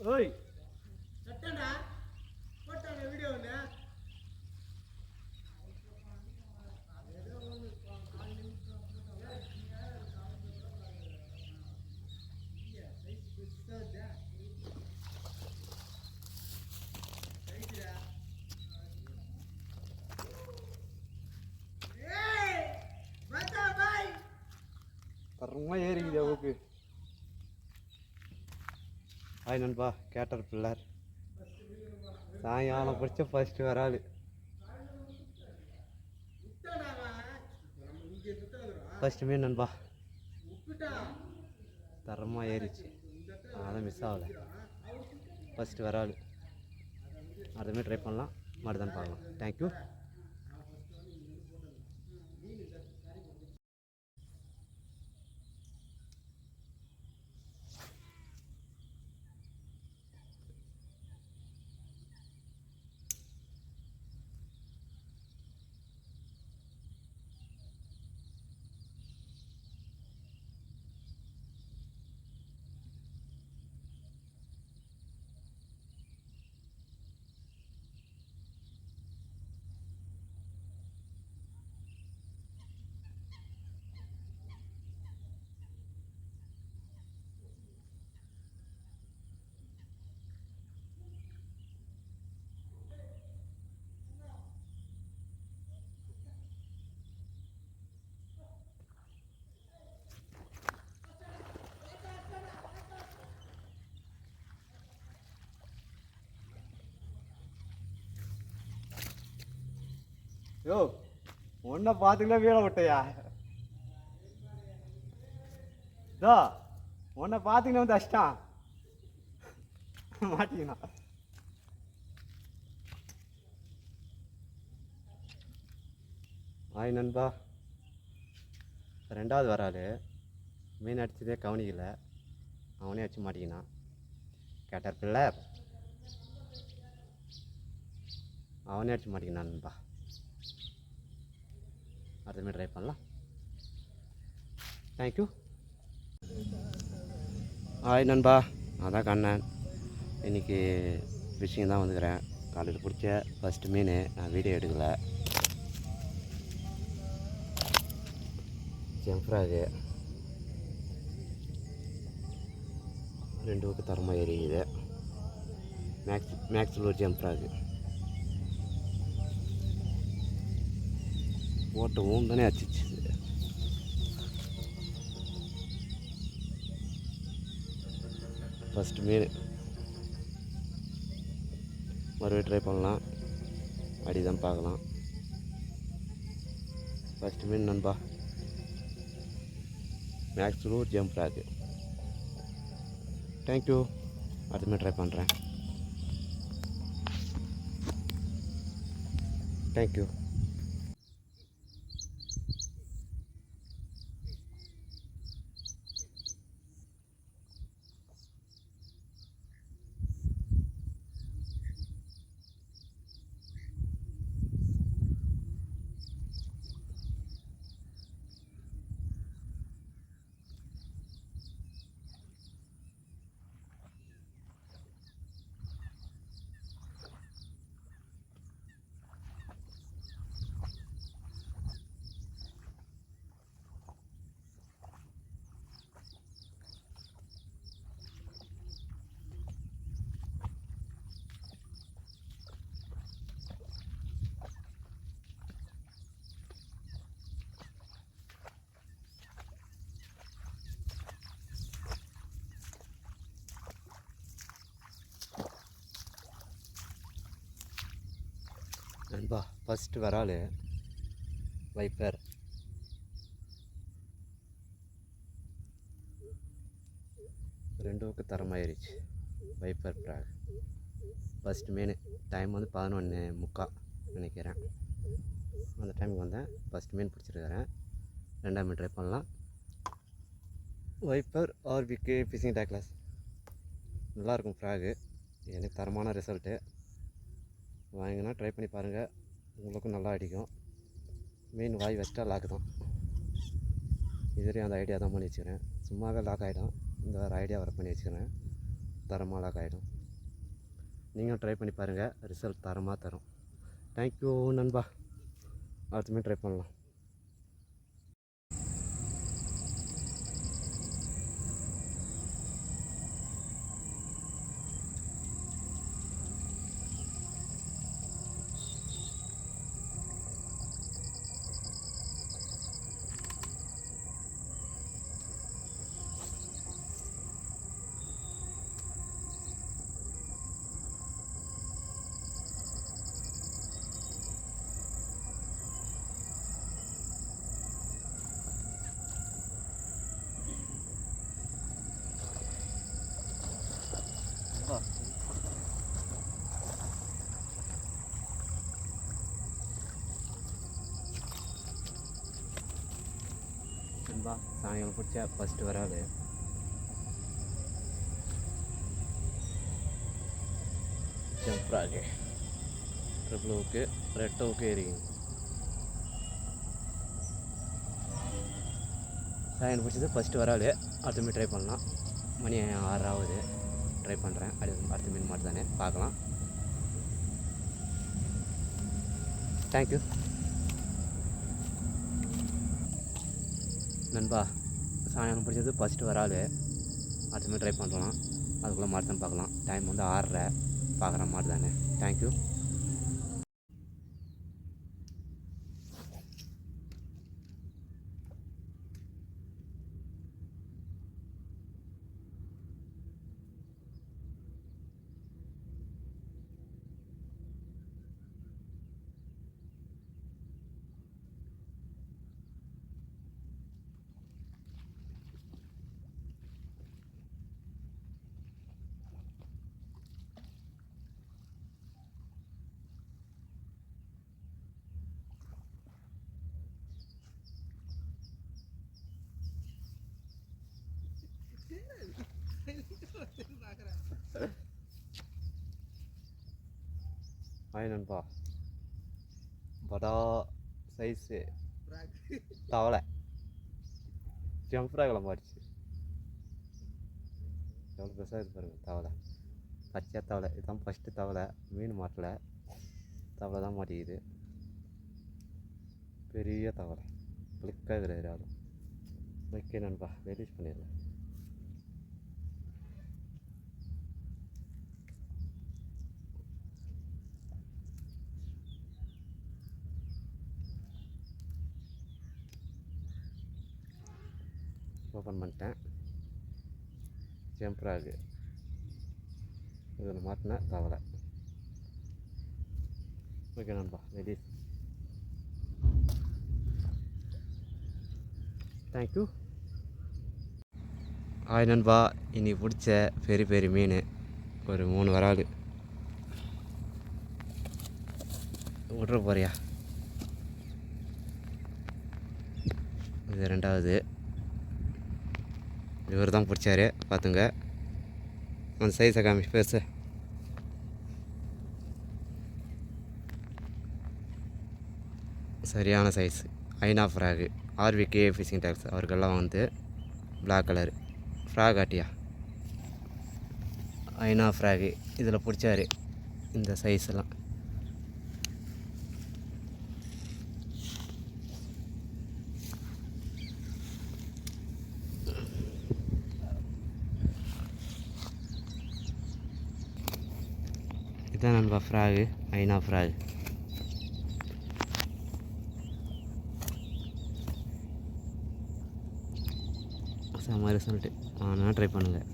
ஓய் சட்டண்டா போட்டாங்க வீடியோ ஒன்று தரமா ஏறிக்குது அவருக்கு. ஹாய் நண்பா, கேட்டர் பில்லர் சாயங்காலம் பிடிச்ச ஃபர்ஸ்ட் வராது. ஃபர்ஸ்ட் மீன் நண்பா தரமாக ஏறிச்சு, அதான் மிஸ் ஆகலை. ஃபர்ஸ்ட் வராது, அதுமாரி ட்ரை பண்ணலாம், மாட்டுதான் பார்க்கலாம். தேங்க்யூ. யோ ஒன்றை பார்த்துக்கலாம் வீட விட்டையா? இதோ உன்னை பார்த்துக்கினே வந்து அஷ்டம் மாட்டிக்கினா. ஆய் நண்பா, ரெண்டாவது வராது. மீன் அடிச்சதே கவனிக்கல, அவனே அடிச்சு மாட்டிக்கினான். கேட்டர் பில்லர் அவனே அடிச்சு மாட்டிக்கினான் நண்பா. அதுமாரி ட்ரை பண்ணலாம். தேங்க்யூ. ஹாய் நண்பா, அதான் கண்ணன். இன்றைக்கி ஃபிஷ்ஷிங் தான் வந்துக்கிறேன். காலையில் பிடிச்ச ஃபஸ்ட்டு மீன். நான் வீடியோ எடுக்கலை. ஜெம்ஃப்ராகு 2 ஊக்கு தரமாக எரியுது. மேக்ஸில் ஒரு ஜெம்ஃப்ராகு போட்ட ஊந்தானே அடிச்சிச்சு. ஃபஸ்ட்டு மீன் மறுபடியும் ட்ரை பண்ணலாம், அடி தான் பார்க்கலாம். ஃபஸ்ட்டு மீன் நண்பா, மேக்ஸில் ஒரு ஜெம்ஃப்ராகு. தேங்க்யூ. அடுத்தமாதிரி ட்ரை பண்ணுறேன். தேங்க்யூ. நண்பா, ஃபஸ்ட்டு வரால் வைப்பர். ரெண்டுக்கு தரமாயிருச்சு. வைப்பர் ப்ராக் ஃபஸ்ட்டு மீன். டைம் வந்து 11:45 நினைக்கிறேன். அந்த டைமுக்கு வந்தேன். ஃபஸ்ட்டு மீன் பிடிச்சிருக்கிறேன். 2ஆம் மீன் ட்ரை பண்ணலாம். வைப்பர் ஆர்பிகே ஃபிஷிங் டேக்லாஸ் நல்லாயிருக்கும் ஃப்ராகு. எனக்கு தரமான ரிசல்ட்டு. வாங்கினா ட்ரை பண்ணி பாருங்கள், உங்களுக்கும் நல்லா அடிக்கும். மீன் வாய் வச்சிட்டா லாக்கு தான். இதுவரையும் அந்த ஐடியா தான் பண்ணி வச்சுக்கிறேன். சும்மாவே லாக் ஆகிடும். இந்த வேறு ஐடியா வர பண்ணி வச்சுக்கிறேன். தரமாக லாக் ஆகிடும். நீங்களும் ட்ரை பண்ணி பாருங்கள், ரிசல்ட் தரமாக தரும். தேங்க்யூ நண்பா. அடுத்துமே ட்ரை பண்ணலாம். நண்பா, சாயங்காலம் பிடிச்சா ஃபஸ்ட்டு வராது. ஜம்ப்ராகு ட்ரிபிள் ஹூக்கு, ரெட் ஹூக்கு ஏறிங்க. சாயங்காலம் பிடிச்சது ஃபஸ்ட்டு வராது. அடுத்த மீன் ட்ரை பண்ணலாம். மணி 6 ஆகுது. ட்ரை பண்ணுறேன். அடுத்த மீன் மட்டும் தானே பார்க்கலாம். தேங்க்யூ நண்பா. சாயங்காலம் பிடிச்சது ஃபஸ்ட்டு வராது. அடுத்த மீன் ட்ரை பண்ணலாம். அதுக்குள்ளே மாட்டுதான் பார்க்கலாம். டைம் வந்து 6:30. பார்க்குற மாதிரி தானே. தேங்க்யூ. ஹாய் நண்பா. படா சைஸு தவளை ஜம்ப்ராகில் மாடிச்சு. எவ்வளோ பெருசாக இது பாருங்கள் தவளை. பச்சை தவளை. இதுதான் ஃபஸ்ட்டு தவளை. மீன் மாட்டலை, தவளை தான் மாட்டிக்குது. பெரிய தவளை. கிளிக்காக கிடையாது ஆளும். ஓகே நண்பா, ரிலீஸ் பண்ணிடலாம். ஓப்பன் பண்ணிட்டேன். ஜம்ப்ராகு இதில் மாட்டின தவளை. ஓகே நண்பா, ரிலீஸ். தேங்க்யூ. ஹாய் நண்பா. இன்னைக்கு பிடிச்ச பெரிய பெரிய மீன் ஒரு 3 வரால். விட்ற போறியா? இது 2வது. இவர் தான் பிடிச்சாரு, பார்த்துங்க. அந்த சைஸை காமி பெருசு. சரியான சைஸ். ஐநா ஃப்ராகு. ஆர்விகே ஃபிஷிங் டேக்ஸ் அவருக்கெல்லாம் வந்து பிளாக் கலரு ஃப்ராக் ஆட்டியா. ஐநா ஃப்ராகு இதில் பிடிச்சாரு இந்த சைஸ்லாம். இதுதான் நண்பா ஃப்ராகு, ஐநா ஃப்ராகு. செம்ம ரிசல்ட்டு. ஆனால் ட்ரை பண்ணுங்கள்.